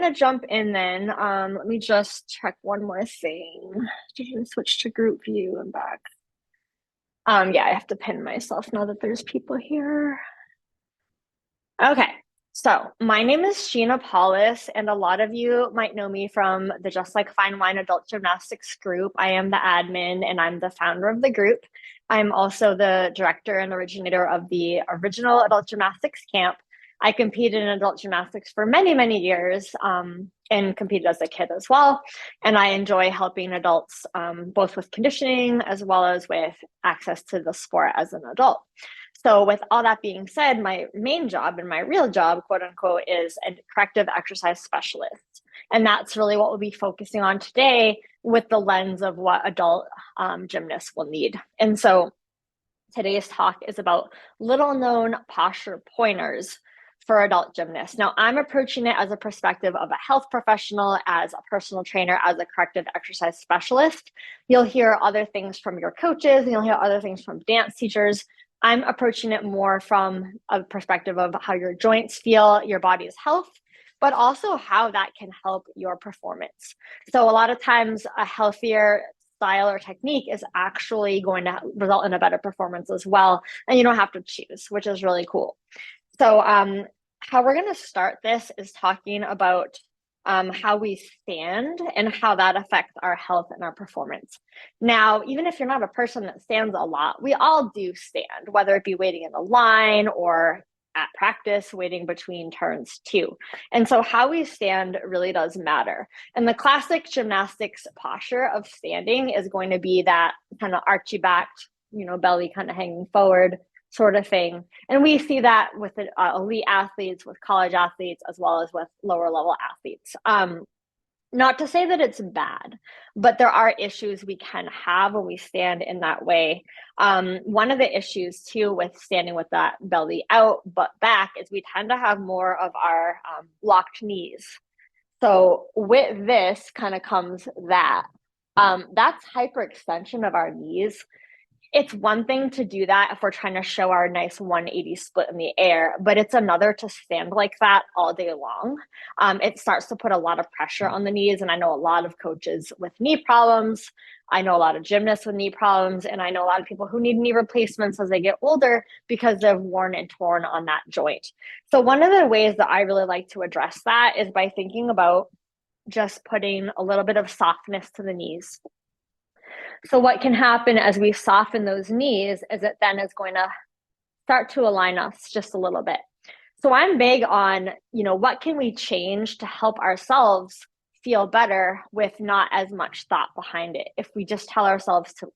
Gonna jump in then. Let me just check one more thing. Just switch to group view and back. Yeah, I have to pin myself now that there's people here. Okay, so my name is Sheena Paulus, and a lot of you might know me from the Just Like Fine Wine Adult Gymnastics group. I am the admin and I'm the founder of the group. I'm also the director and originator of the original adult gymnastics camp. I competed in adult gymnastics for many, many years and competed as a kid as well. And I enjoy helping adults both with conditioning as well as with access to the sport as an adult. So, with all that being said, my main job and my real job, quote unquote, is a corrective exercise specialist. And that's really what we'll be focusing on today with the lens of what adult gymnasts will need. And so, today's talk is about little known posture pointers for adult gymnasts. Now, I'm approaching it as a perspective of a health professional, as a personal trainer, as a corrective exercise specialist. You'll hear other things from your coaches, and you'll hear other things from dance teachers. I'm approaching it more from a perspective of how your joints feel, your body's health, but also how that can help your performance. So a lot of times a healthier style or technique is actually going to result in a better performance as well. And you don't have to choose, which is really cool. So how we're going to start this is talking about how we stand and how that affects our health and our performance. Now, even if you're not a person that stands a lot, we all do stand, whether it be waiting in a line or at practice, waiting between turns too. And so how we stand really does matter. And the classic gymnastics posture of standing is going to be that kind of archy backed, belly kind of hanging forward sort of thing. And we see that with elite athletes, with college athletes, as well as with lower level athletes. Not to say that it's bad, but there are issues we can have when we stand in that way. One of the issues too with standing with that belly out but back is we tend to have more of our locked knees. So with this kind of comes that. That's hyperextension of our knees. It's one thing to do that if we're trying to show our nice 180 split in the air, but it's another to stand like that all day long. It starts to put a lot of pressure on the knees. And I know a lot of coaches with knee problems. I know a lot of gymnasts with knee problems. And I know a lot of people who need knee replacements as they get older because they've worn and torn on that joint. So one of the ways that I really like to address that is by thinking about just putting a little bit of softness to the knees. So what can happen as we soften those knees is it then is going to start to align us just a little bit. So I'm big on, what can we change to help ourselves feel better with not as much thought behind it. If we just tell ourselves to,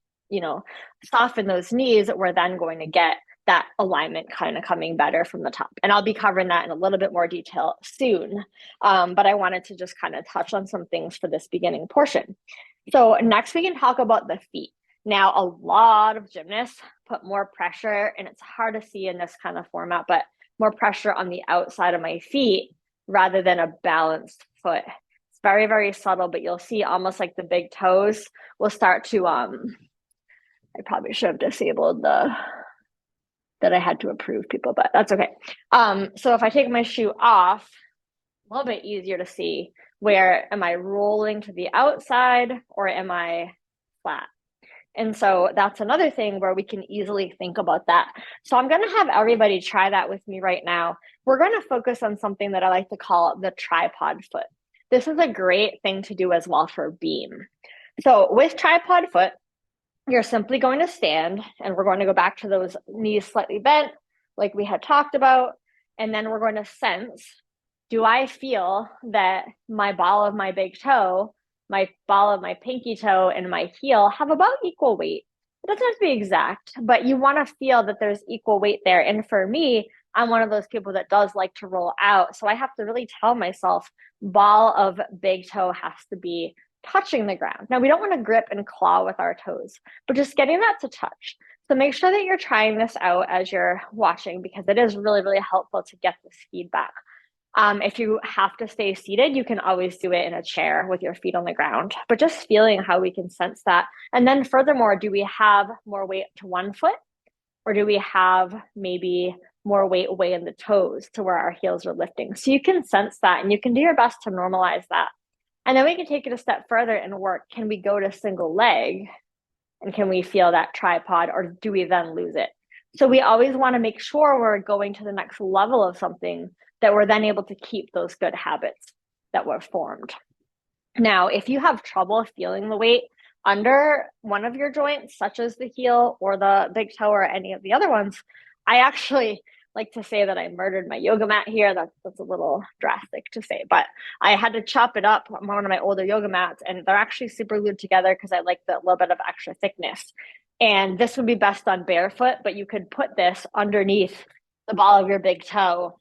soften those knees, we're then going to get that alignment kind of coming better from the top. And I'll be covering that in a little bit more detail soon. But I wanted to just kind of touch on some things for this beginning portion. So next we can talk about the feet. Now, a lot of gymnasts put more pressure, and it's hard to see in this kind of format, but more pressure on the outside of my feet rather than a balanced foot. It's very, very subtle, but you'll see almost like the big toes will start to, I probably should have disabled that I had to approve people, but that's okay. So if I take my shoe off, a little bit easier to see where am I rolling to the outside or am I flat? And so that's another thing where we can easily think about that. So I'm going to have everybody try that with me right now. We're going to focus on something that I like to call the tripod foot. This is a great thing to do as well for beam. So with tripod foot, you're simply going to stand, and we're going to go back to those knees slightly bent like we had talked about. And then we're going to sense, do I feel that my ball of my big toe, my ball of my pinky toe, and my heel have about equal weight? It doesn't have to be exact, but you want to feel that there's equal weight there. And for me, I'm one of those people that does like to roll out. So I have to really tell myself ball of big toe has to be touching the ground. Now, we don't want to grip and claw with our toes, but just getting that to touch. So make sure that you're trying this out as you're watching, because it is really, really helpful to get this feedback. If you have to stay seated, you can always do it in a chair with your feet on the ground, but just feeling how we can sense that. And then furthermore, do we have more weight to one foot, or do we have maybe more weight way in the toes to where our heels are lifting. So you can sense that and you can do your best to normalize that. And then we can take it a step further and work. Can we go to single leg? And can we feel that tripod, or do we then lose it? So we always want to make sure we're going to the next level of something that we're then able to keep those good habits that were formed. Now, if you have trouble feeling the weight under one of your joints, such as the heel or the big toe or any of the other ones, I actually like to say that I murdered my yoga mat here. That's a little drastic to say, but I had to chop it up on one of my older yoga mats, and they're actually super glued together because I like the little bit of extra thickness. And this would be best done barefoot, but you could put this underneath the ball of your big toe.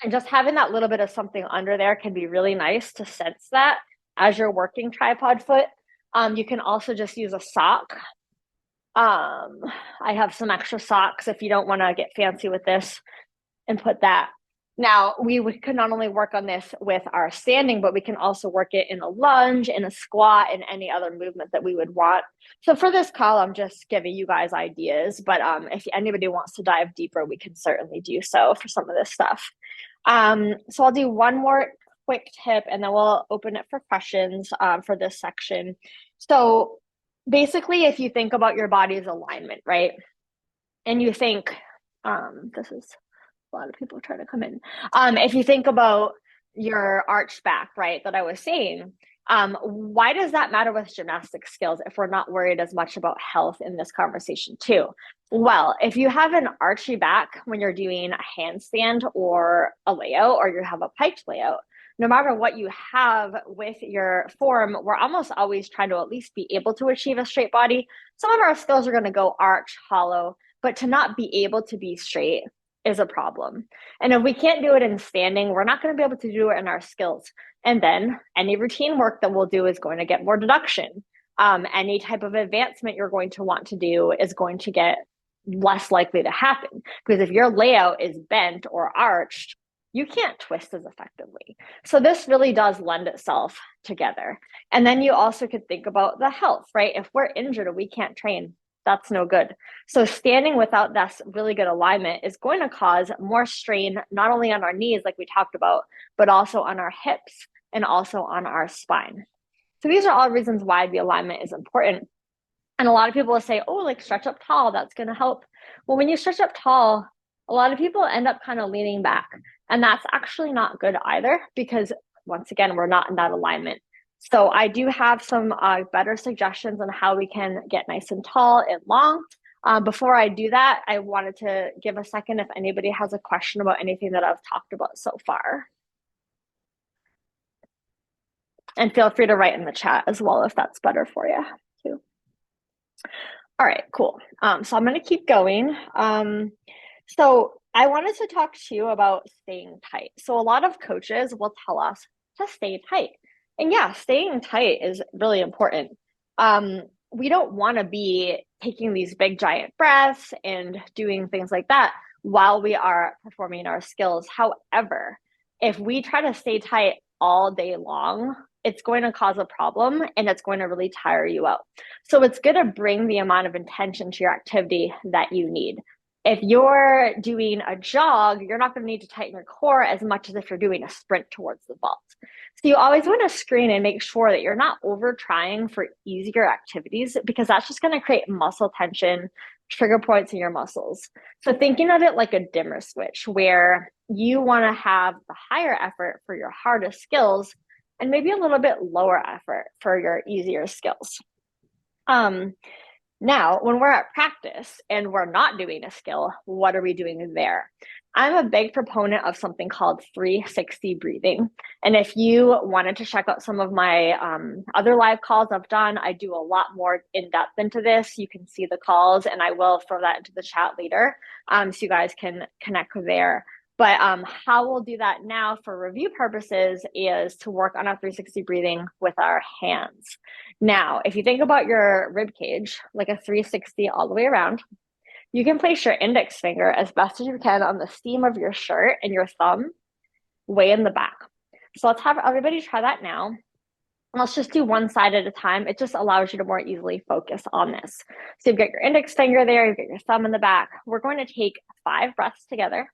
And just having that little bit of something under there can be really nice to sense that as you're working tripod foot. You can also just use a sock. I have some extra socks if you don't want to get fancy with this and put that. Now, we could not only work on this with our standing, but we can also work it in a lunge, in a squat, and any other movement that we would want. So for this call, I'm just giving you guys ideas, but if anybody wants to dive deeper, we can certainly do so for some of this stuff. So I'll do one more quick tip and then we'll open it for questions for this section. So basically, if you think about your body's alignment, right? And you think, this is a lot of people trying to come in. If you think about your arched back, right, that I was saying, why does that matter with gymnastic skills if we're not worried as much about health in this conversation too? Well, if you have an archy back when you're doing a handstand or a layout, or you have a piked layout, no matter what you have with your form, we're almost always trying to at least be able to achieve a straight body. Some of our skills are going to go arch, hollow, but to not be able to be straight is a problem. And if we can't do it in standing, we're not going to be able to do it in our skills. And then any routine work that we'll do is going to get more deduction. Any type of advancement you're going to want to do is going to get less likely to happen, because if your layout is bent or arched, you can't twist as effectively. So this really does lend itself together. And then you also could think about the health, right? If we're injured or we can't train, that's no good. So standing without that really good alignment is going to cause more strain, not only on our knees, like we talked about, but also on our hips and also on our spine. So these are all reasons why the alignment is important. And a lot of people will say, oh, like stretch up tall, that's going to help. Well, when you stretch up tall, a lot of people end up kind of leaning back. And that's actually not good either, because once again, we're not in that alignment. So I do have some better suggestions on how we can get nice and tall and long. Before I do that, I wanted to give a second if anybody has a question about anything that I've talked about so far. And feel free to write in the chat as well if that's better for you too. All right, cool. So I'm going to keep going. So I wanted to talk to you about staying tight. So a lot of coaches will tell us to stay tight. And yeah, staying tight is really important. We don't want to be taking these big giant breaths and doing things like that while we are performing our skills. However, if we try to stay tight all day long, it's going to cause a problem and it's going to really tire you out. So it's going to bring the amount of intention to your activity that you need. If you're doing a jog, you're not going to need to tighten your core as much as if you're doing a sprint towards the vault. So you always want to screen and make sure that you're not over trying for easier activities, because that's just going to create muscle tension, trigger points in your muscles. So thinking of it like a dimmer switch, where you want to have the higher effort for your hardest skills and maybe a little bit lower effort for your easier skills. Now, when we're at practice and we're not doing a skill, what are we doing there? I'm a big proponent of something called 360 breathing. And if you wanted to check out some of my other live calls I've done, I do a lot more in depth into this. You can see the calls and I will throw that into the chat later so you guys can connect there. But how we'll do that now for review purposes is to work on our 360 breathing with our hands. Now, if you think about your rib cage, like a 360 all the way around, you can place your index finger as best as you can on the seam of your shirt and your thumb way in the back. So let's have everybody try that now. Let's just do one side at a time. It just allows you to more easily focus on this. So you've got your index finger there, you've got your thumb in the back. We're going to take 5 breaths together.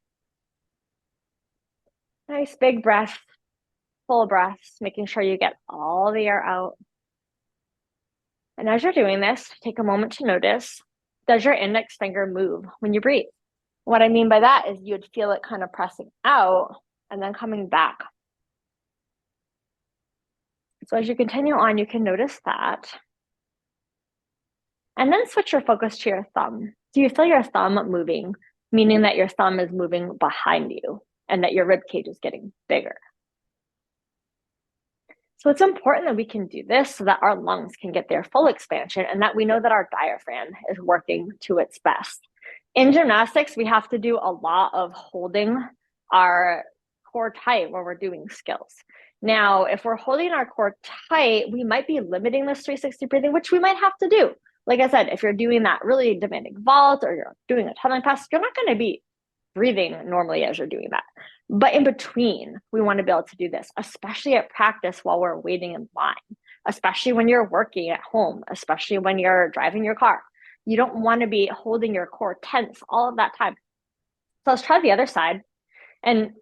Nice big breath, full breaths, making sure you get all the air out. And as you're doing this, take a moment to notice, does your index finger move when you breathe? What I mean by that is you'd feel it kind of pressing out and then coming back. So as you continue on, you can notice that. And then switch your focus to your thumb. Do you feel your thumb moving, meaning that your thumb is moving behind you and that your rib cage is getting bigger? So it's important that we can do this so that our lungs can get their full expansion and that we know that our diaphragm is working to its best. In gymnastics, we have to do a lot of holding our core tight when we're doing skills. Now, if we're holding our core tight, we might be limiting this 360 breathing, which we might have to do. Like I said, if you're doing that really demanding vault or you're doing a tunneling pass, you're not going to be breathing normally as you're doing that. But in between, we want to be able to do this, especially at practice while we're waiting in line, especially when you're working at home, especially when you're driving your car. You don't want to be holding your core tense all of that time. So let's try the other side and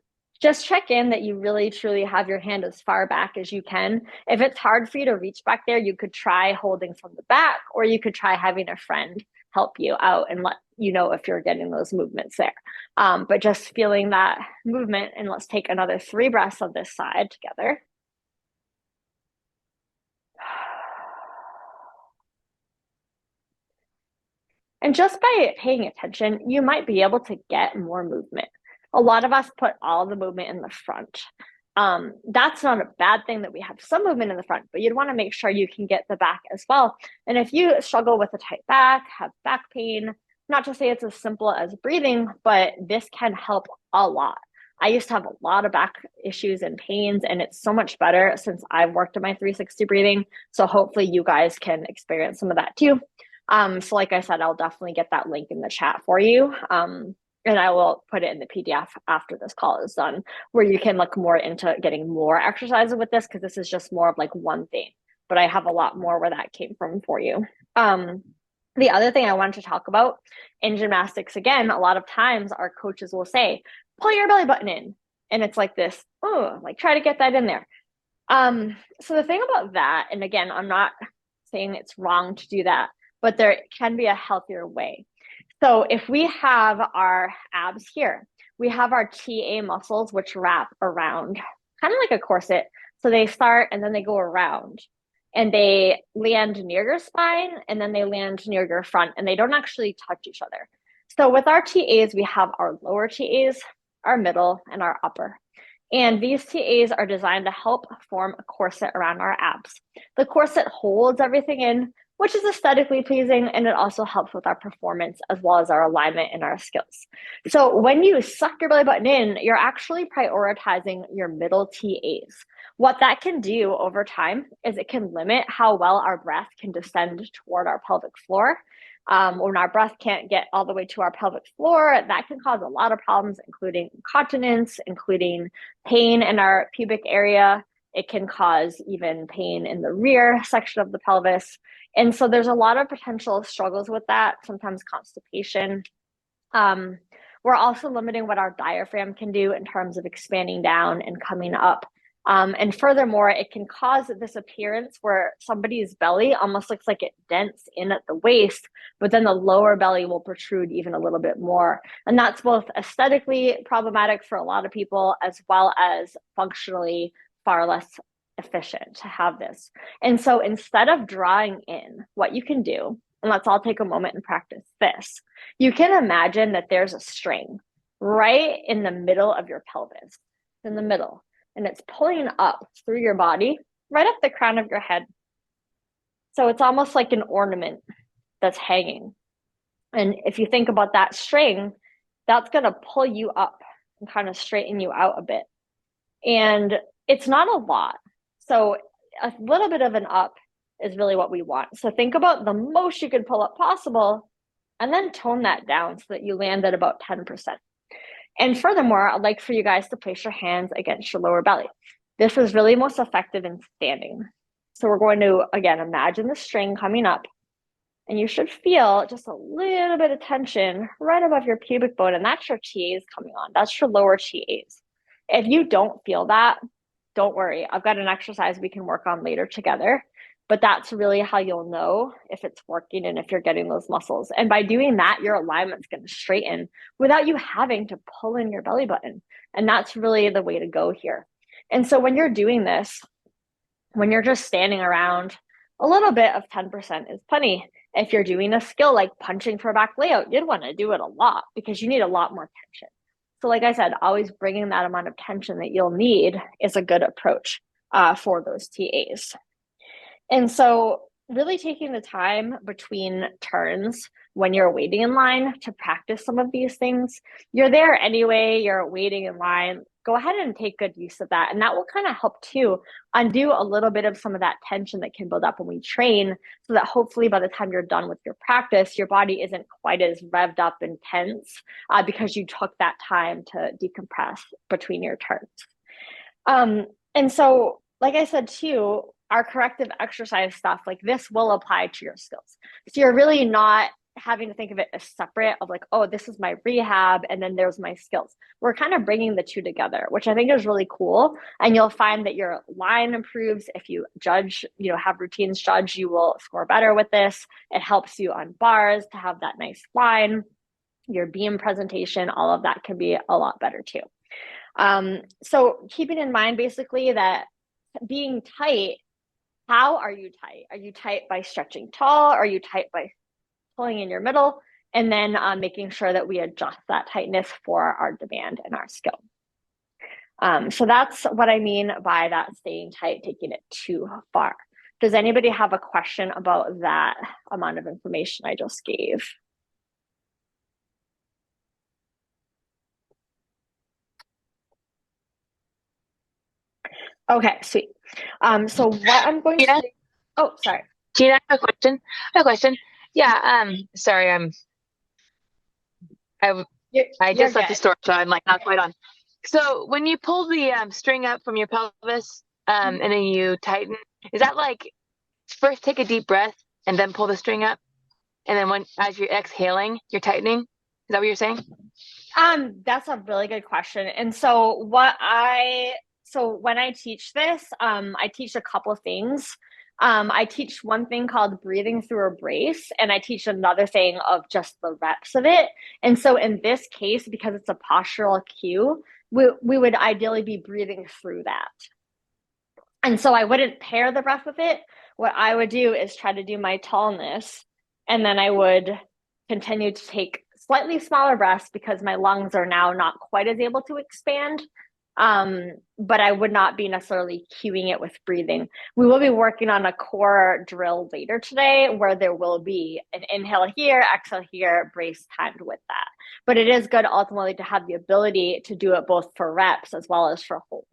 just check in that you really truly have your hand as far back as you can. If it's hard for you to reach back there, you could try holding from the back, or you could try having a friend help you out and let you know if you're getting those movements there. But just feeling that movement, and let's take another 3 breaths on this side together. And just by paying attention, you might be able to get more movement. A lot of us put all the movement in the front. That's not a bad thing that we have some movement in the front, but you'd want to make sure you can get the back as well. And if you struggle with a tight back, have back pain, not to say it's as simple as breathing, but this can help a lot. I used to have a lot of back issues and pains, and it's so much better since I've worked on my 360 breathing. So hopefully you guys can experience some of that too. So like I said, I'll definitely get that link in the chat for you. And I will put it in the PDF after this call is done, where you can look more into getting more exercises with this, because this is just more of like one thing, but I have a lot more where that came from for you. The other thing I wanted to talk about in gymnastics, again, a lot of times our coaches will say, pull your belly button in. And it's like this, oh, like try to get that in there. So the thing about that, and again, I'm not saying it's wrong to do that, but there can be a healthier way. So if we have our abs here, we have our TA muscles, which wrap around, kind of like a corset. So they start and then they go around and they land near your spine and then they land near your front, and they don't actually touch each other. So with our TAs, we have our lower TAs, our middle, and our upper. And these TAs are designed to help form a corset around our abs. The corset holds everything in, which is aesthetically pleasing, and it also helps with our performance as well as our alignment and our skills. So when you suck your belly button in, you're actually prioritizing your middle TAs. What that can do over time is it can limit how well our breath can descend toward our pelvic floor. When our breath can't get all the way to our pelvic floor, that can cause a lot of problems, including incontinence, including pain in our pubic area. It can cause even pain in the rear section of the pelvis. And so there's a lot of potential struggles with that, sometimes constipation. We're also limiting what our diaphragm can do in terms of expanding down and coming up. And furthermore, it can cause this appearance where somebody's belly almost looks like it dents in at the waist, but then the lower belly will protrude even a little bit more. And that's both aesthetically problematic for a lot of people, as well as functionally far less efficient to have this. And so instead of drawing in, what you can do, and let's all take a moment and practice this, you can imagine that there's a string right in the middle of your pelvis, in the middle, and it's pulling up through your body, right up the crown of your head. So it's almost like an ornament that's hanging. And if you think about that string, that's going to pull you up and kind of straighten you out a bit. And it's not a lot. So a little bit of an up is really what we want. So think about the most you could pull up possible, and then tone that down so that you land at about 10%. And furthermore, I'd like for you guys to place your hands against your lower belly. This is really most effective in standing. So we're going to, again, imagine the string coming up, and you should feel just a little bit of tension right above your pubic bone, and that's your TAs coming on. That's your lower TAs. If you don't feel that, don't worry. I've got an exercise we can work on later together, but that's really how you'll know if it's working and if you're getting those muscles. And by doing that, your alignment's going to straighten without you having to pull in your belly button. And that's really the way to go here. And so when you're doing this, when you're just standing around, a little bit of 10% is plenty. If you're doing a skill like punching for back layout, you'd want to do it a lot because you need a lot more tension. So like I said, always bringing that amount of tension that you'll need is a good approach for those TAs. And so really taking the time between turns when you're waiting in line to practice some of these things. You're there anyway, you're waiting in line. Go ahead and take good use of that. And that will kind of help too undo a little bit of some of that tension that can build up when we train, so that hopefully by the time you're done with your practice, your body isn't quite as revved up and tense because you took that time to decompress between your turns. And so, like I said too, our corrective exercise stuff like this will apply to your skills. So you're really not having to think of it as separate of like, oh, this is my rehab and then there's my skills. We're kind of bringing the two together, which I think is really cool. And you'll find that your line improves. If you judge, have routines judge, you will score better with this. It helps you on bars to have that nice line. Your beam presentation, all of that can be a lot better too. So keeping in mind basically that being tight, how are you tight? Are you tight by stretching tall? Are you tight by pulling in your middle? And then making sure that we adjust that tightness for our demand and our skill. So that's what I mean by that staying tight, taking it too far. Does anybody have a question about that amount of information I just gave? Okay, sweet. So what I'm going to do, oh, sorry. Gina, I have a question. I have a question. Yeah, sorry, I I You're just left the good. store, so I'm like not quite on. So when you pull the string up from your pelvis, and then you tighten, is that like first take a deep breath and then pull the string up, and then when as you're exhaling, you're tightening? Is that what you're saying? That's a really good question. And so when I teach this, I teach a couple of things. I teach one thing called breathing through a brace, and I teach another thing of just the reps of it. And so in this case, because it's a postural cue, we would ideally be breathing through that. And so I wouldn't pair the breath with it. What I would do is try to do my tallness, and then I would continue to take slightly smaller breaths because my lungs are now not quite as able to expand. But I would not be necessarily cueing it with breathing. We will be working on a core drill later today where there will be an inhale here, exhale here, brace timed with that. But it is good ultimately to have the ability to do it both for reps as well as for holds.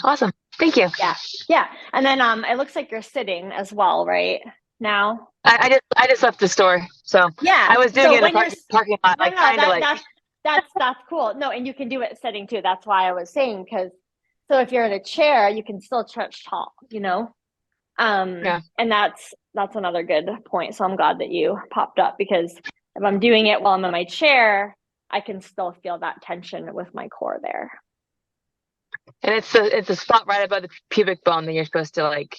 Awesome. Thank you. Yeah. Yeah. And then it looks like you're sitting as well, right? Now. I just left the store, so Yeah. I was doing So it in the when you're parking lot, no, like no, trying to like. that's cool. No, and you can do it sitting too. That's why I was saying, because so if you're in a chair, you can still stretch tall. Yeah. And that's another good point. So I'm glad that you popped up, because if I'm doing it while I'm in my chair, I can still feel that tension with my core there. And it's a spot right above the pubic bone that you're supposed to like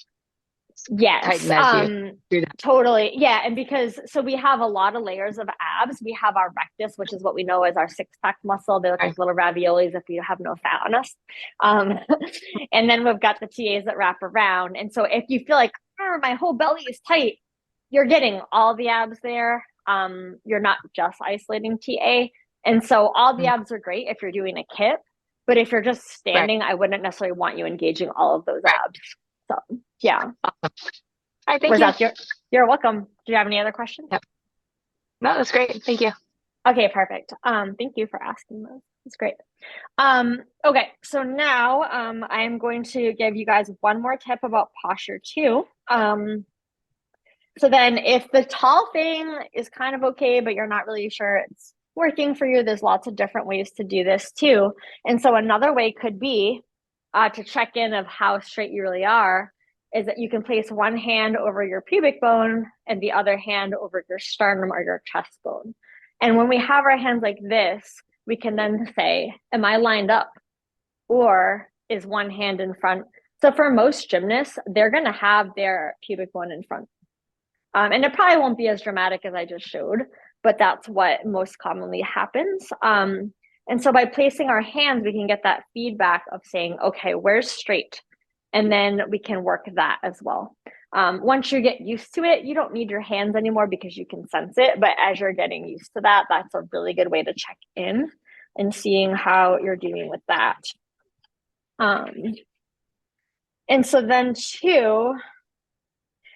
Yes, tighten as you do that. totally. Yeah, and because so we have a lot of layers of abs. We have our rectus, which is what we know as our six-pack muscle. They look Right. like little raviolis if you have no fat on us. Um, and then we've got the TAs that wrap around. And so if you feel like my whole belly is tight, you're getting all the abs there. You're not just isolating TA. And so all the abs are great if you're doing a kip, but if you're just Right. standing, I wouldn't necessarily want you engaging all of those Right. abs. So yeah. Awesome. All right. Thank Was you. that you're welcome. Do you have any other questions? Yep. No, that's great. Thank you. Okay, perfect. Thank you for asking those. That's great. Okay, so now I'm going to give you guys one more tip about posture too. So then if the tall thing is kind of okay, but you're not really sure it's working for you, there's lots of different ways to do this too. And so another way could be to check in of how straight you really are is that you can place one hand over your pubic bone and the other hand over your sternum or your chest bone. And when we have our hands like this, we can then say, am I lined up? Or is one hand in front? So for most gymnasts, they're going to have their pubic bone in front. And it probably won't be as dramatic as I just showed, but that's what most commonly happens. And so by placing our hands, we can get that feedback of saying, okay, where's straight? And then we can work that as well. Once you get used to it, you don't need your hands anymore because you can sense it. But as you're getting used to that, that's a really good way to check in and seeing how you're doing with that. And so then too,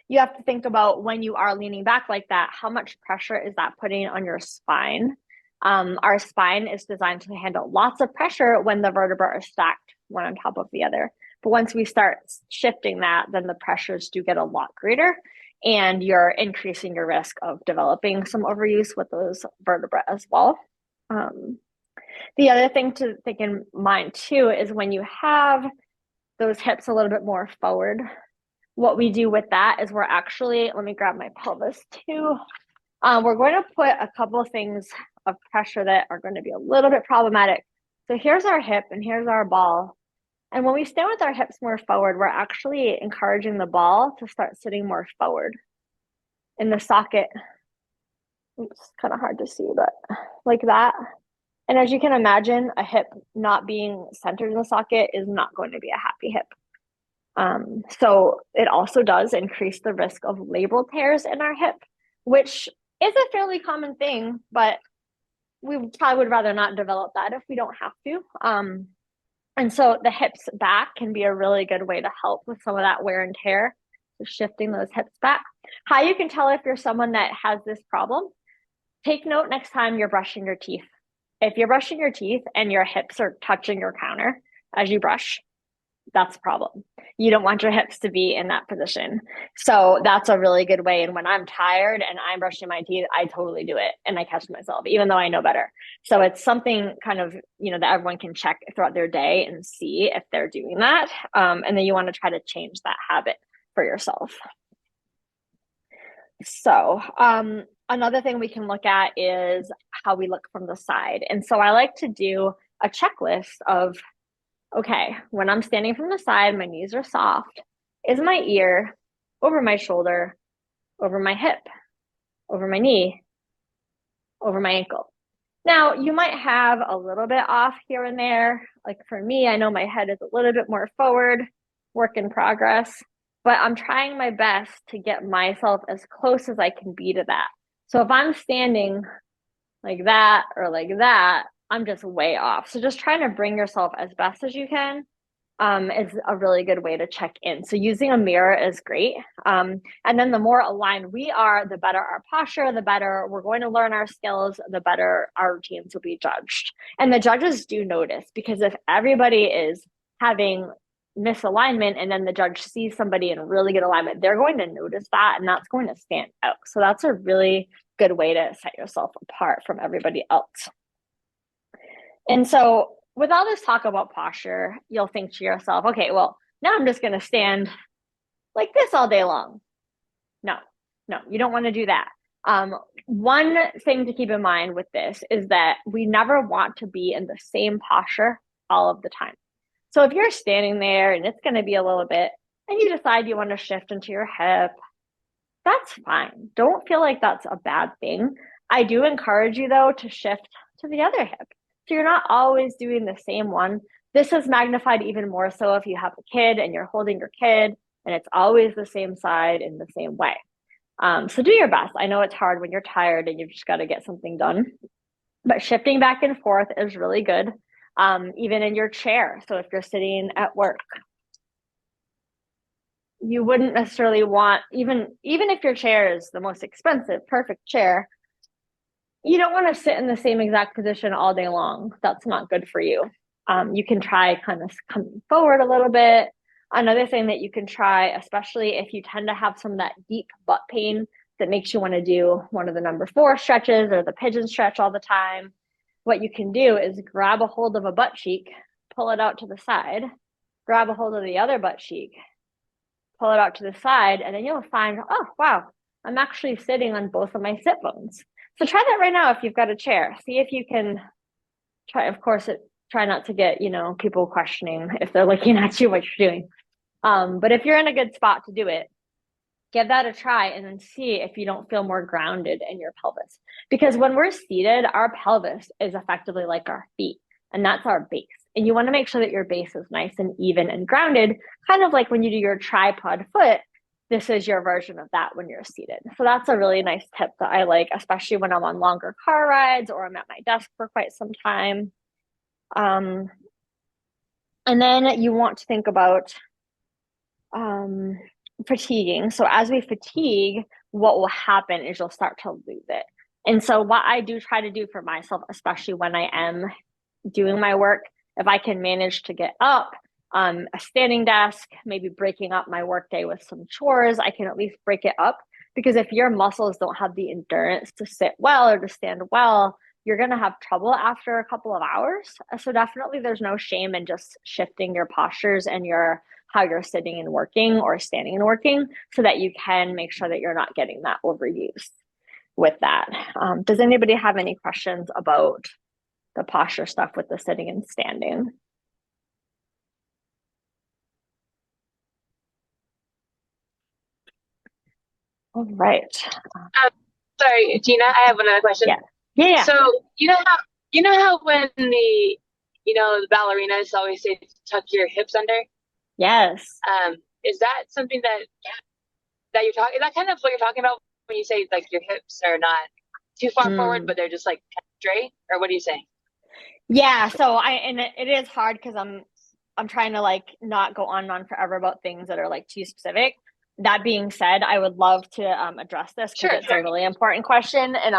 you have to think about when you are leaning back like that, how much pressure is that putting on your spine? Our spine is designed to handle lots of pressure when the vertebrae are stacked one on top of the other. But once we start shifting that, then the pressures do get a lot greater and you're increasing your risk of developing some overuse with those vertebrae as well. The other thing to think in mind too is when you have those hips a little bit more forward, what we do with that is we're actually, let me grab my pelvis too. We're going to put a couple of things of pressure that are going to be a little bit problematic. So here's our hip and here's our ball. And when we stand with our hips more forward, we're actually encouraging the ball to start sitting more forward in the socket. It's kind of hard to see, but like that. And as you can imagine, a hip not being centered in the socket is not going to be a happy hip. So it also does increase the risk of labral tears in our hip, which is a fairly common thing, but we probably would rather not develop that if we don't have to. And so the hips back can be a really good way to help with some of that wear and tear, so shifting those hips back. How you can tell if you're someone that has this problem, take note next time you're brushing your teeth. If you're brushing your teeth and your hips are touching your counter as you brush, that's a problem. You don't want your hips to be in that position. So that's a really good way. And when I'm tired and I'm brushing my teeth, I totally do it and I catch myself, even though I know better. So it's something kind of, that everyone can check throughout their day and see if they're doing that. And then you want to try to change that habit for yourself. So another thing we can look at is how we look from the side. And so I like to do a checklist of, okay, when I'm standing from the side, my knees are soft. Is my ear over my shoulder, over my hip, over my knee, over my ankle? Now, you might have a little bit off here and there. Like for me, I know my head is a little bit more forward, work in progress, but I'm trying my best to get myself as close as I can be to that. So if I'm standing like that or like that, I'm just way off. So just trying to bring yourself as best as you can is a really good way to check in. So using a mirror is great. And then the more aligned we are, the better our posture, the better we're going to learn our skills, the better our routines will be judged. And the judges do notice, because if everybody is having misalignment and then the judge sees somebody in really good alignment, they're going to notice that and that's going to stand out. So that's a really good way to set yourself apart from everybody else. And so with all this talk about posture, you'll think to yourself, okay, well, now I'm just going to stand like this all day long. No, you don't want to do that. One thing to keep in mind with this is that we never want to be in the same posture all of the time. So if you're standing there and it's going to be a little bit, and you decide you want to shift into your hip, that's fine. Don't feel like that's a bad thing. I do encourage you, though, to shift to the other hip. So you're not always doing the same one. This is magnified even more so if you have a kid and you're holding your kid and it's always the same side in the same way. So do your best. I know it's hard when you're tired and you've just got to get something done, but shifting back and forth is really good, even in your chair. So if you're sitting at work, you wouldn't necessarily want, even if your chair is the most expensive, perfect chair, you don't want to sit in the same exact position all day long. That's not good for you. You can try kind of coming forward a little bit. Another thing that you can try, especially if you tend to have some of that deep butt pain that makes you want to do one of the number 4 stretches or the pigeon stretch all the time, what you can do is grab a hold of a butt cheek, pull it out to the side, grab a hold of the other butt cheek, pull it out to the side, and then you'll find, oh, wow, I'm actually sitting on both of my sit bones. So try that right now if you've got a chair. See if you can try, of course, try not to get, people questioning if they're looking at you, what you're doing. But if you're in a good spot to do it, give that a try and then see if you don't feel more grounded in your pelvis. Because when we're seated, our pelvis is effectively like our feet, and that's our base. And you want to make sure that your base is nice and even and grounded, kind of like when you do your tripod foot. This is your version of that when you're seated. So that's a really nice tip that I like, especially when I'm on longer car rides or I'm at my desk for quite some time. And then you want to think about fatiguing. So as we fatigue, what will happen is you'll start to lose it. And so what I do try to do for myself, especially when I am doing my work, if I can manage to get up, a standing desk, maybe breaking up my workday with some chores, I can at least break it up. Because if your muscles don't have the endurance to sit well or to stand well, you're going to have trouble after a couple of hours. So definitely there's no shame in just shifting your postures and how you're sitting and working or standing and working so that you can make sure that you're not getting that overuse with that. Does anybody have any questions about the posture stuff with the sitting and standing? All right. Sorry, Gina, I have another question. Yeah. Yeah. So you know how when the ballerinas always say tuck your hips under? Yes. Is that something that you're talking? Is that kind of what you're talking about when you say like your hips are not too far forward, but they're just like straight? Or what are you saying? Yeah. So it is hard because I'm trying to like not go on and on forever about things that are like too specific. That being said, I would love to address this because it's a really important question. And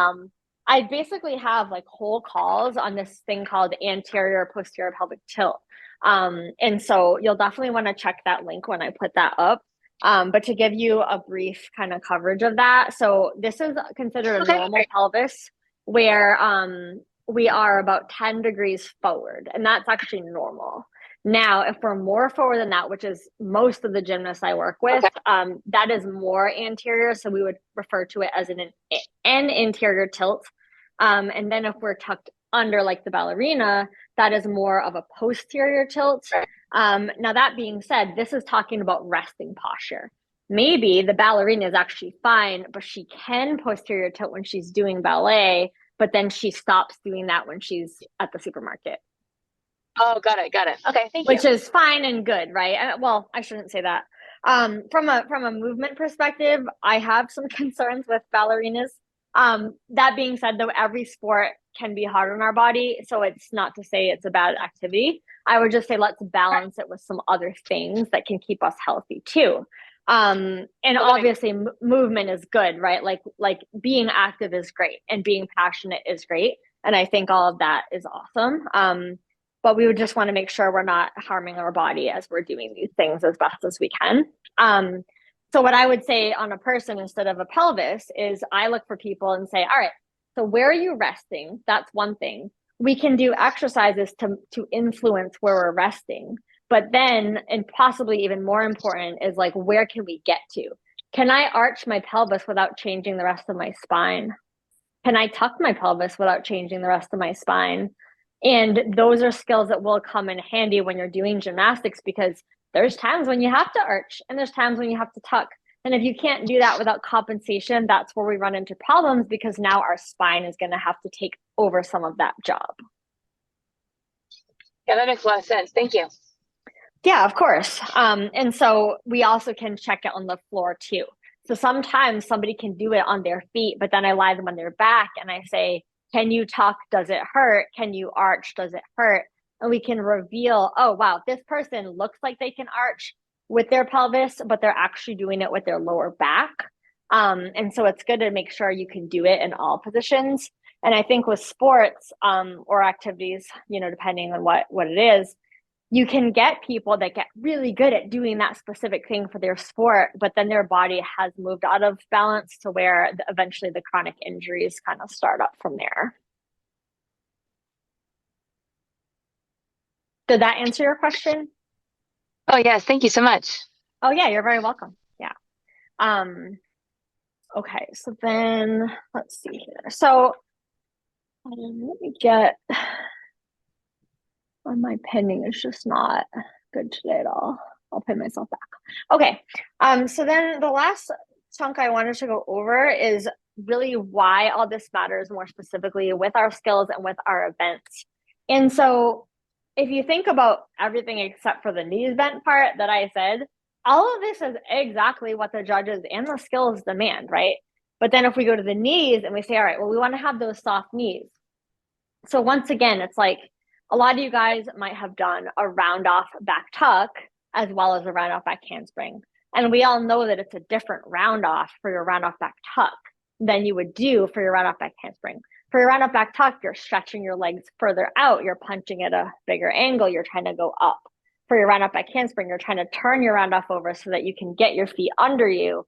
I basically have like whole calls on this thing called anterior posterior pelvic tilt. And so you'll definitely want to check that link when I put that up. But to give you a brief kind of coverage of that, so this is considered a normal pelvis where we are about 10 degrees forward, and that's actually normal. Now, if we're more forward than that, which is most of the gymnasts I work with, that is more anterior. So we would refer to it as an anterior tilt. And then if we're tucked under like the ballerina, that is more of a posterior tilt. Now, that being said, this is talking about resting posture. Maybe the ballerina is actually fine, but she can posterior tilt when she's doing ballet, but then she stops doing that when she's at the supermarket. Oh, got it. Okay, thank you. Which is fine and good, right? Well, I shouldn't say that. From a movement perspective, I have some concerns with ballerinas. That being said, though, every sport can be hard on our body, so it's not to say it's a bad activity. I would just say let's balance it with some other things that can keep us healthy too. And obviously, movement is good, right? Like being active is great, and being passionate is great, and I think all of that is awesome. But we would just want to make sure we're not harming our body as we're doing these things as best as we can. So what I would say on a person instead of a pelvis is I look for people and say, all right, so where are you resting? That's one thing. We can do exercises to influence where we're resting. But then, and possibly even more important, is like, where can we get to? Can I arch my pelvis without changing the rest of my spine? Can I tuck my pelvis without changing the rest of my spine? And those are skills that will come in handy when you're doing gymnastics because there's times when you have to arch and there's times when you have to tuck. And if you can't do that without compensation, that's where we run into problems because now our spine is going to have to take over some of that job. Yeah, that makes a lot of sense. Thank you. Yeah, of course. And so we also can check it on the floor too. So sometimes somebody can do it on their feet, but then I lie them on their back and I say, can you tuck? Does it hurt? Can you arch? Does it hurt? And we can reveal, oh, wow, this person looks like they can arch with their pelvis, but they're actually doing it with their lower back. And so it's good to make sure you can do it in all positions. And I think with sports or activities, depending on what it is, you can get people that get really good at doing that specific thing for their sport, but then their body has moved out of balance to where eventually the chronic injuries kind of start up from there. Did that answer your question? Oh, yes. Thank you so much. Oh yeah, you're very welcome. Yeah. Um, okay, so then let's see here. So let me get my pinning is just not good today at all. I'll pin myself back. Okay. So then the last chunk I wanted to go over is really why all this matters more specifically with our skills and with our events. And so if you think about everything except for the knees bent part that I said, all of this is exactly what the judges and the skills demand, right? But then if we go to the knees and we say, all right, well, we want to have those soft knees. So once again, it's like a lot of you guys might have done a round off back tuck as well as a round off back handspring. And we all know that it's a different round off for your round off back tuck than you would do for your round off back handspring. For your round off back tuck, you're stretching your legs further out. You're punching at a bigger angle. You're trying to go up. For your round off back handspring, you're trying to turn your round off over so that you can get your feet under you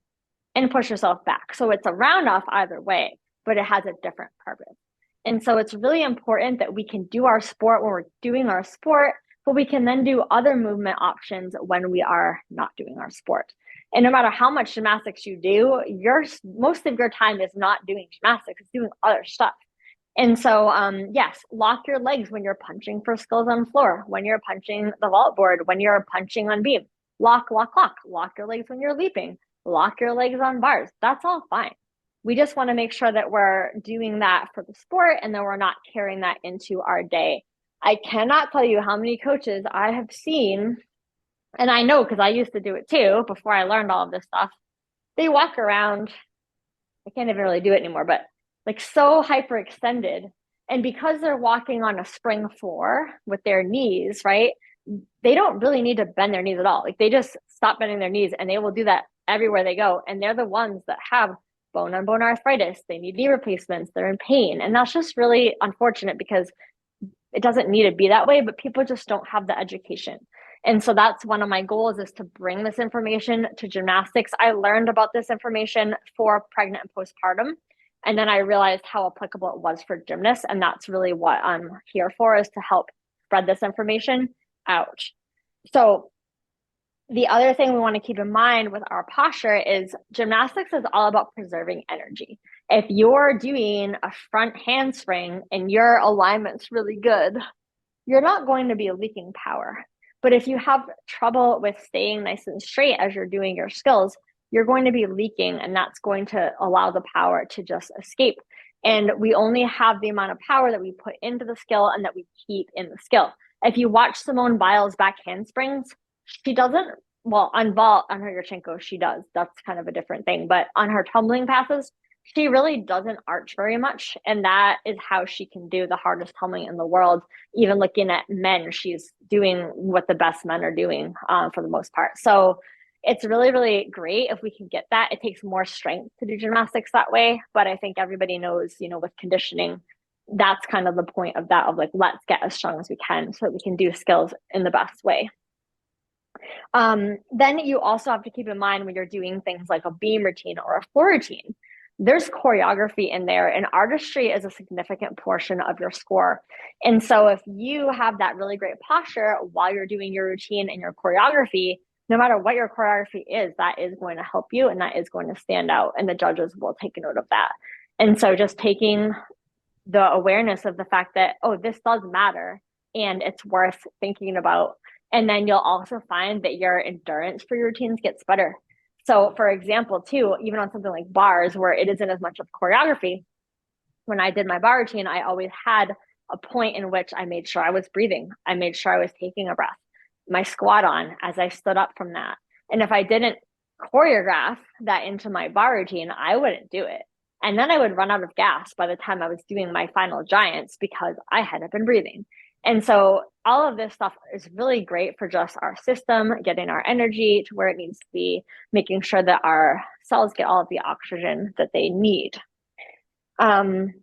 and push yourself back. So it's a round off either way, but it has a different purpose. And so it's really important that we can do our sport when we're doing our sport, but we can then do other movement options when we are not doing our sport. And no matter how much gymnastics you do, most of your time is not doing gymnastics, it's doing other stuff. And so, yes, lock your legs when you're punching for skills on floor, when you're punching the vault board, when you're punching on beam. Lock, lock, lock. Lock your legs when you're leaping. Lock your legs on bars. That's all fine. We just want to make sure that we're doing that for the sport and then we're not carrying that into our day. I cannot tell you how many coaches I have seen, and I know because I used to do it too before I learned all of this stuff. They walk around, I can't even really do it anymore, but like so hyperextended. And because they're walking on a spring floor with their knees, right? They don't really need to bend their knees at all. Like they just stop bending their knees and they will do that everywhere they go. And they're the ones that have bone on bone arthritis. They need knee replacements. They're in pain. And that's just really unfortunate because it doesn't need to be that way, but people just don't have the education. And so that's one of my goals is to bring this information to gymnastics. I learned about this information for pregnant and postpartum. And then I realized how applicable it was for gymnasts. And that's really what I'm here for is to help spread this information out. So the other thing we want to keep in mind with our posture is gymnastics is all about preserving energy. If you're doing a front handspring and your alignment's really good, you're not going to be leaking power. But if you have trouble with staying nice and straight as you're doing your skills, you're going to be leaking, and that's going to allow the power to just escape. And we only have the amount of power that we put into the skill and that we keep in the skill. If you watch Simone Biles' back handsprings, she doesn't, well, on vault, on her Yurchenko, she does. That's kind of a different thing. But on her tumbling passes, she really doesn't arch very much. And that is how she can do the hardest tumbling in the world. Even looking at men, she's doing what the best men are doing for the most part. So it's really, really great if we can get that. It takes more strength to do gymnastics that way. But I think everybody knows, with conditioning, that's kind of the point of that, of like, let's get as strong as we can so that we can do skills in the best way. Then you also have to keep in mind when you're doing things like a beam routine or a floor routine, there's choreography in there, and artistry is a significant portion of your score. And so if you have that really great posture while you're doing your routine and your choreography, no matter what your choreography is, that is going to help you and that is going to stand out, and the judges will take note of that. And so just taking the awareness of the fact that, oh, this does matter and it's worth thinking about. And then you'll also find that your endurance for your routines gets better. So for example, too, even on something like bars where it isn't as much of choreography, when I did my bar routine, I always had a point in which I made sure I was breathing. I made sure I was taking a breath, my squat on as I stood up from that. And if I didn't choreograph that into my bar routine, I wouldn't do it. And then I would run out of gas by the time I was doing my final giants because I hadn't been breathing. And so all of this stuff is really great for just our system, getting our energy to where it needs to be, making sure that our cells get all of the oxygen that they need. And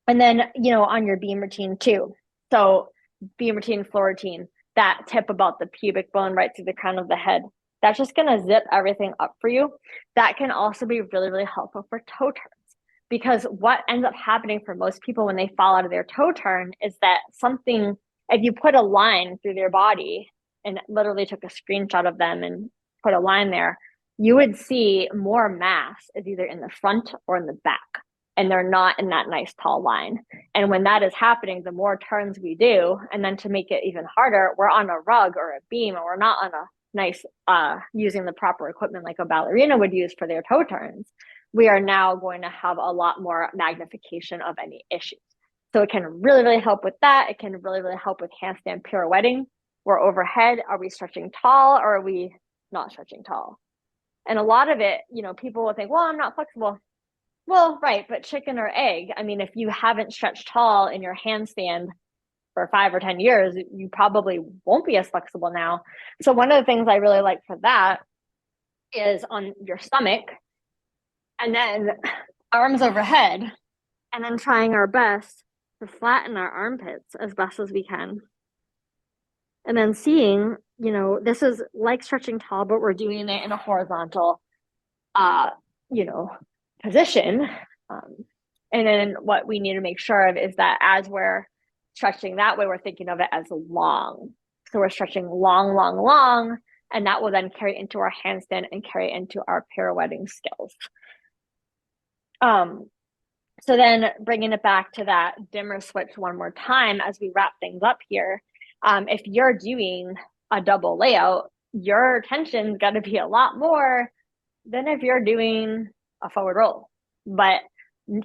then, on your beam routine too. So beam routine, floor routine, that tip about the pubic bone right through the crown of the head, that's just going to zip everything up for you. That can also be really, really helpful for toe turns. Because what ends up happening for most people when they fall out of their toe turn is that if you put a line through their body, and literally took a screenshot of them and put a line there, you would see more mass is either in the front or in the back, and they're not in that nice tall line. And when that is happening, the more turns we do, and then to make it even harder, we're on a rug or a beam, and we're not on a nice using the proper equipment like a ballerina would use for their toe turns. We are now going to have a lot more magnification of any issues. So it can really, really help with that. It can really, really help with handstand pirouetting. We're overhead. Are we stretching tall or are we not stretching tall? And a lot of it, people will think, well, I'm not flexible. Well, right, but chicken or egg? I mean, if you haven't stretched tall in your handstand for 5 or 10 years, you probably won't be as flexible now. So one of the things I really like for that is on your stomach and then arms overhead, and then trying our best to flatten our armpits as best as we can. And then seeing, this is like stretching tall, but we're doing it in a horizontal, position. And then what we need to make sure of is that as we're stretching that way, we're thinking of it as long. So we're stretching long, long, long, and that will then carry into our handstand and carry into our pirouetting skills. So then bringing it back to that dimmer switch one more time as we wrap things up here. If you're doing a double layout, your tension's got to be a lot more than if you're doing a forward roll. But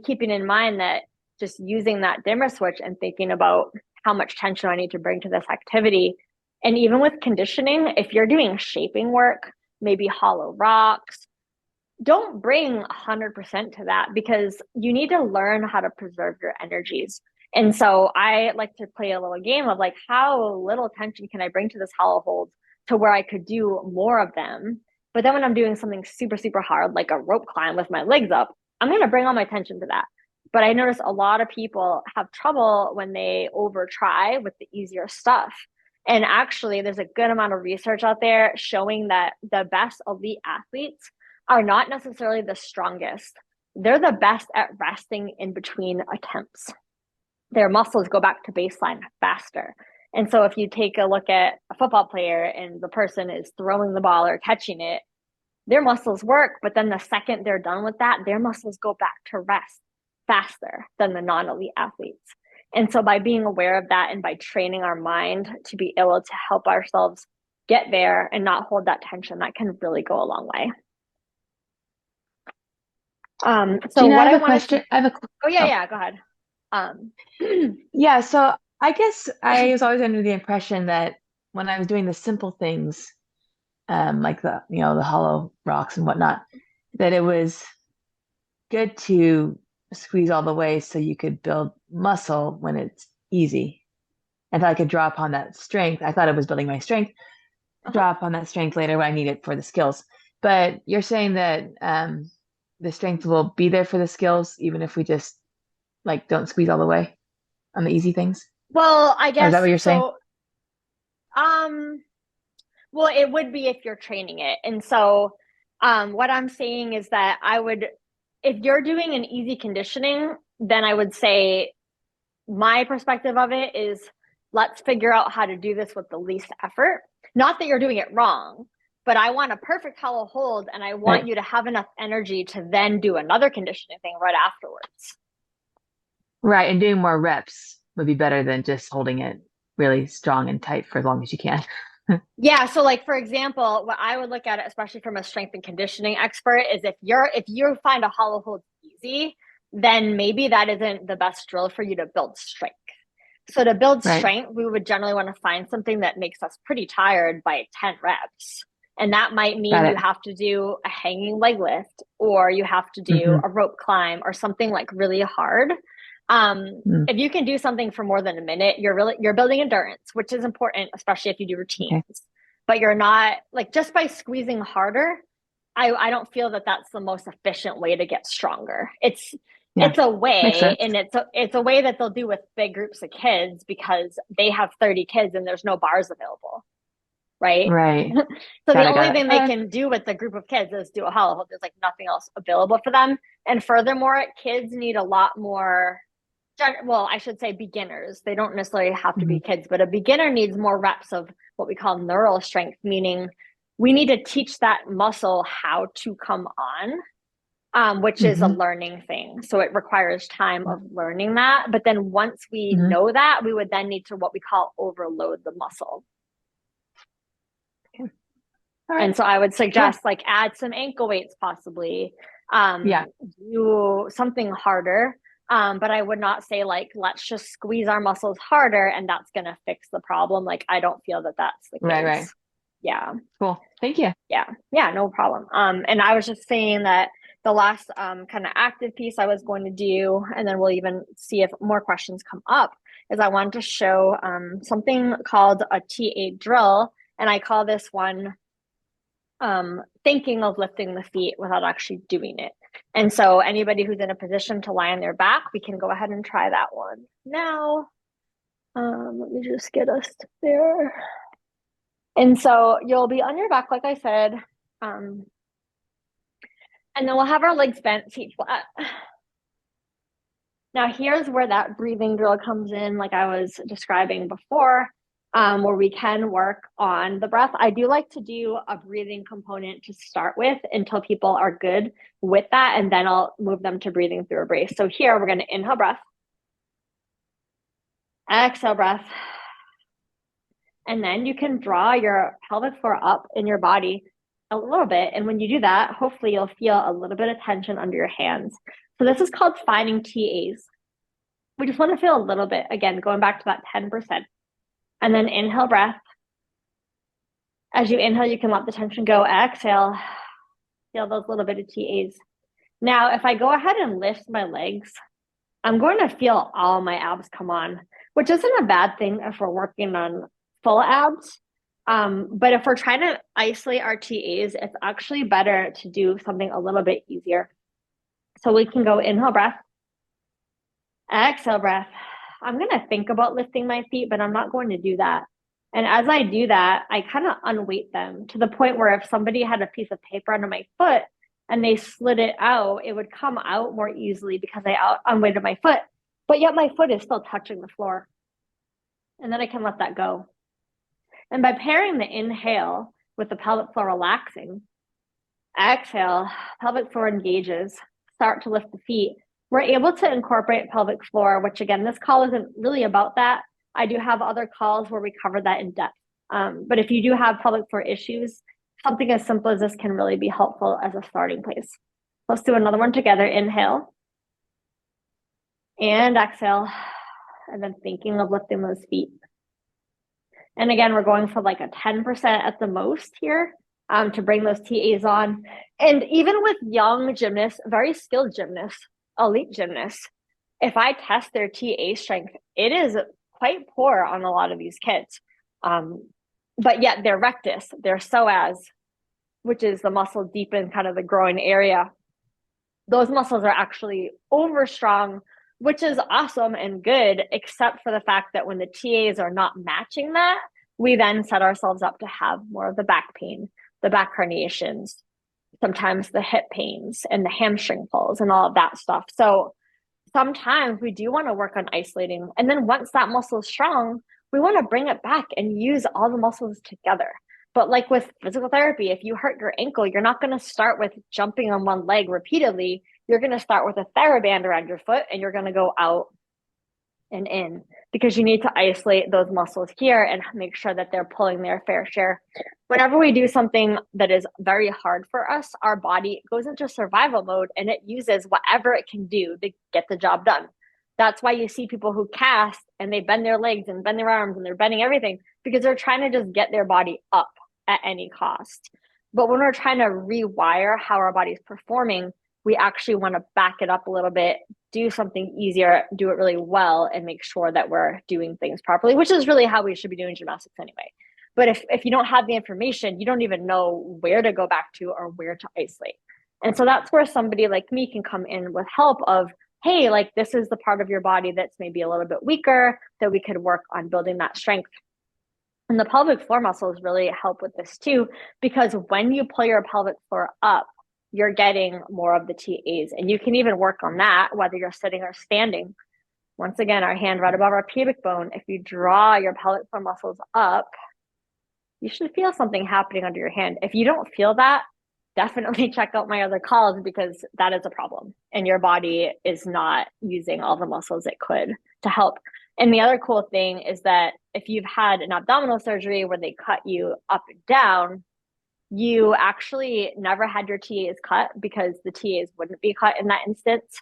keeping in mind that just using that dimmer switch and thinking about how much tension I need to bring to this activity. And even with conditioning, if you're doing shaping work, maybe hollow rocks, don't bring 100% to that because you need to learn how to preserve your energies. And so I like to play a little game of like, how little tension can I bring to this hollow hold to where I could do more of them? But then when I'm doing something super, super hard, like a rope climb with my legs up, I'm going to bring all my tension to that. But I notice a lot of people have trouble when they over try with the easier stuff. And actually, there's a good amount of research out there showing that the best elite athletes are not necessarily the strongest. They're the best at resting in between attempts. Their muscles go back to baseline faster. And so if you take a look at a football player and the person is throwing the ball or catching it, their muscles work, but then the second they're done with that, their muscles go back to rest faster than the non-elite athletes. And so by being aware of that and by training our mind to be able to help ourselves get there and not hold that tension, that can really go a long way. So Gina, what I I have a want question. to, yeah, go ahead. Yeah, so I guess I was always under the impression that when I was doing the simple things, like the hollow rocks and whatnot, that it was good to squeeze all the way so you could build muscle when it's easy. And I could draw upon that strength. I thought it was building my strength, draw upon that strength later when I need it for the skills. But you're saying that the strength will be there for the skills, even if we just like don't squeeze all the way on the easy things? Well, I Or is that guess what you're saying? so. Well, it would be if you're training it. And so, what I'm saying is that if you're doing an easy conditioning, then I would say my perspective of it is let's figure out how to do this with the least effort. Not that you're doing it wrong, but I want a perfect hollow hold and I want Right. you to have enough energy to then do another conditioning thing right afterwards. Right. And doing more reps would be better than just holding it really strong and tight for as long as you can. Yeah, so like for example, what I would look at it, especially from a strength and conditioning expert, is if you find a hollow hold easy, then maybe that isn't the best drill for you to build strength. So to build Right. strength, we would generally want to find something that makes us pretty tired by 10 reps. And that might mean Got you it. have to do a hanging leg lift, or you have to do Hmm. a rope climb or something like really hard. Mm. If you can do something for more than a minute, you're building endurance, which is important, especially if you do routines. Okay. But you're not like just by squeezing harder. I don't feel that that's the most efficient way to get stronger. Yeah. It's a Makes way, sense. and it's a way that they'll do with big groups of kids because they have 30 kids and there's no bars available, right? Right. So the Got it. only Got it. thing they Okay. can do with the group of kids is do a hollow hold. There's like nothing else available for them. And furthermore, kids need a lot more, well, I should say beginners. They don't necessarily have to Hmm. be kids, but a beginner needs more reps of what we call neural strength, meaning we need to teach that muscle how to come on, which is a learning thing. So it requires time of learning that. But then once we know that, we would then need to what we call overload the muscle. Okay. All right. And so I would suggest like add some ankle weights possibly, do something harder. But I would not say like, let's just squeeze our muscles harder and that's going to fix the problem. Like, I don't feel that that's the case. Right. Yeah. Cool. Thank you. Yeah, no problem. And I was just saying that the last kind of active piece I was going to do, and then we'll even see if more questions come up, is I wanted to show something called a TA drill. And I call this one thinking of lifting the feet without actually doing it. And so anybody who's in a position to lie on their back, we can go ahead and try that one now. Let me just get us there. And so you'll be on your back, like I said, and then we'll have our legs bent, feet flat. Now here's where that breathing drill comes in, like I was describing before, where we can work on the breath. I do like to do a breathing component to start with until people are good with that, and then I'll move them to breathing through a brace. So here we're going to inhale breath, exhale breath, and then you can draw your pelvic floor up in your body a little bit. And when you do that, hopefully you'll feel a little bit of tension under your hands. So this is called finding TAs. We just want to feel a little bit, again, going back to that 10%. And then inhale breath. As you inhale, you can let the tension go. Exhale, feel those little bit of TAs. Now, if I go ahead and lift my legs, I'm going to feel all my abs come on, which isn't a bad thing if we're working on full abs. But if we're trying to isolate our TAs, it's actually better to do something a little bit easier. So we can go inhale breath, exhale breath. I'm going to think about lifting my feet, but I'm not going to do that. And as I do that, I kind of unweight them to the point where if somebody had a piece of paper under my foot and they slid it out, it would come out more easily because I unweighted my foot, but yet my foot is still touching the floor. And then I can let that go. And by pairing the inhale with the pelvic floor relaxing, exhale, pelvic floor engages, start to lift the feet. We're able to incorporate pelvic floor, which again, this call isn't really about that. I do have other calls where we cover that in depth. But if you do have pelvic floor issues, something as simple as this can really be helpful as a starting place. Let's do another one together. Inhale and exhale, and then thinking of lifting those feet. And again, we're going for like a 10% at the most here to bring those TAs on. And even with young gymnasts, very skilled gymnasts, elite gymnasts, if I test their TA strength, it is quite poor on a lot of these kids. But yet their rectus, their psoas, which is the muscle deep in kind of the groin area, those muscles are actually over strong, which is awesome and good, except for the fact that when the TAs are not matching that, we then set ourselves up to have more of the back pain, the back herniations, sometimes the hip pains and the hamstring pulls and all of that stuff. So sometimes we do want to work on isolating. And then once that muscle is strong, we want to bring it back and use all the muscles together. But like with physical therapy, if you hurt your ankle, you're not going to start with jumping on one leg repeatedly. You're going to start with a TheraBand around your foot and you're going to go out and in because you need to isolate those muscles here and make sure that they're pulling their fair share. Whenever we do something that is very hard for us, our body goes into survival mode and it uses whatever it can do to get the job done. That's why you see people who cast and they bend their legs and bend their arms and they're bending everything because they're trying to just get their body up at any cost. But when we're trying to rewire how our body's performing, we actually want to back it up a little bit, do something easier, do it really well, and make sure that we're doing things properly, which is really how we should be doing gymnastics anyway. But if you don't have the information, you don't even know where to go back to or where to isolate. And so that's where somebody like me can come in with help of, hey, like this is the part of your body that's maybe a little bit weaker that we could work on building that strength. And the pelvic floor muscles really help with this too, because when you pull your pelvic floor up, you're getting more of the TAs. And you can even work on that, whether you're sitting or standing. Once again, our hand right above our pubic bone. If you draw your pelvic floor muscles up, you should feel something happening under your hand. If you don't feel that, definitely check out my other calls because that is a problem and your body is not using all the muscles it could to help. And the other cool thing is that if you've had an abdominal surgery where they cut you up and down, you actually never had your TAs cut because the TAs wouldn't be cut in that instance,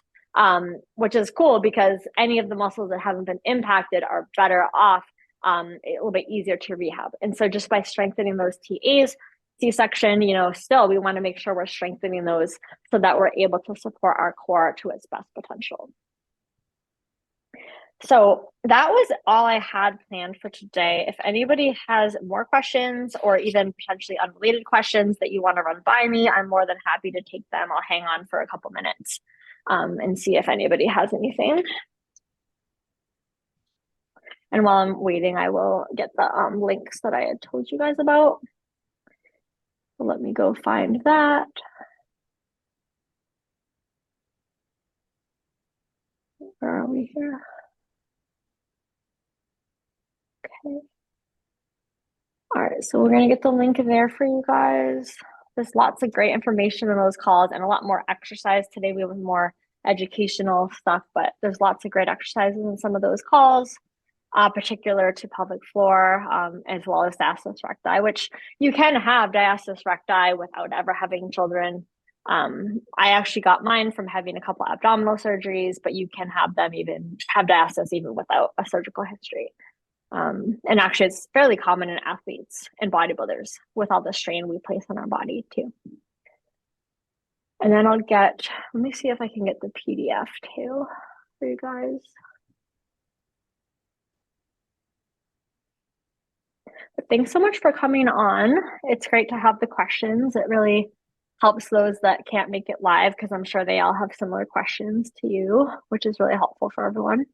which is cool because any of the muscles that haven't been impacted are better off, a little bit easier to rehab. And so just by strengthening those TAs, C-section, still we want to make sure we're strengthening those so that we're able to support our core to its best potential. So that was all I had planned for today. If anybody has more questions or even potentially unrelated questions that you want to run by me, I'm more than happy to take them. I'll hang on for a couple minutes and see if anybody has anything. And while I'm waiting, I will get the links that I had told you guys about. So let me go find that. Where are we here? Okay. All right, so we're gonna get the link there for you guys. There's lots of great information in those calls and a lot more exercise. Today we have more educational stuff, but there's lots of great exercises in some of those calls, particular to pelvic floor, as well as diastasis recti, which you can have diastasis recti without ever having children. I actually got mine from having a couple abdominal surgeries, but you can have them even have diastasis even without a surgical history. And actually it's fairly common in athletes and bodybuilders with all the strain we place on our body too. And then let me see if I can get the PDF too for you guys. But thanks so much for coming on. It's great to have the questions. It really helps those that can't make it live because I'm sure they all have similar questions to you, which is really helpful for everyone.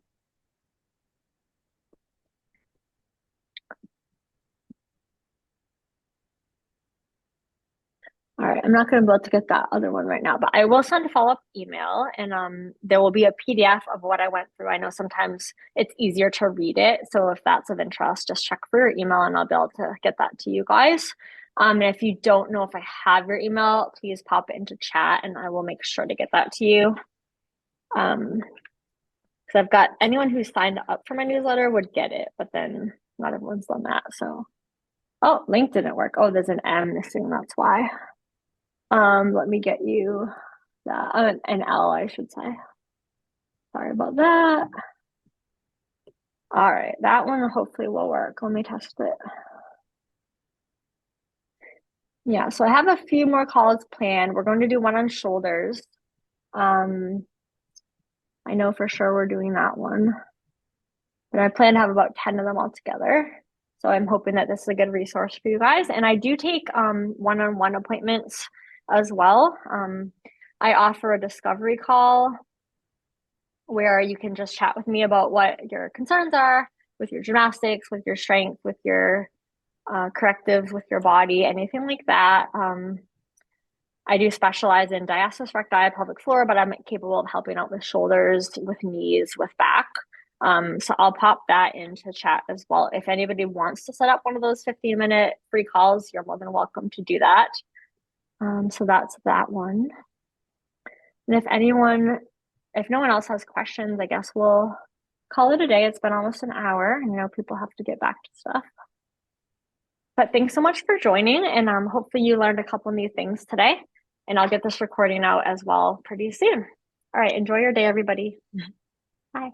All right, I'm not going to be able to get that other one right now, but I will send a follow-up email and there will be a PDF of what I went through. I know sometimes it's easier to read it. So if that's of interest, just check for your email and I'll be able to get that to you guys. And if you don't know if I have your email, please pop it into chat and I will make sure to get that to you. Because I've got anyone who signed up for my newsletter would get it, but then not everyone's done that. So, oh, link didn't work. Oh, there's an M missing. That's why. Let me get you that, an L, I should say. Sorry about that. All right, that one hopefully will work. Let me test it. Yeah, so I have a few more calls planned. We're going to do one on shoulders. I know for sure we're doing that one. But I plan to have about 10 of them all together. So I'm hoping that this is a good resource for you guys. And I do take one-on-one appointments as well. I offer a discovery call where you can just chat with me about what your concerns are with your gymnastics, with your strength, with your correctives, with your body, anything like that. I do specialize in diastasis recti, pelvic floor, but I'm capable of helping out with shoulders, with knees, with back. So I'll pop that into chat as well. If anybody wants to set up one of those 15-minute free calls, you're more than welcome to do that. So that's that one. And if no one else has questions, I guess we'll call it a day. It's been almost an hour and people have to get back to stuff. But thanks so much for joining and hopefully you learned a couple new things today and I'll get this recording out as well pretty soon. All right, enjoy your day, everybody. Bye.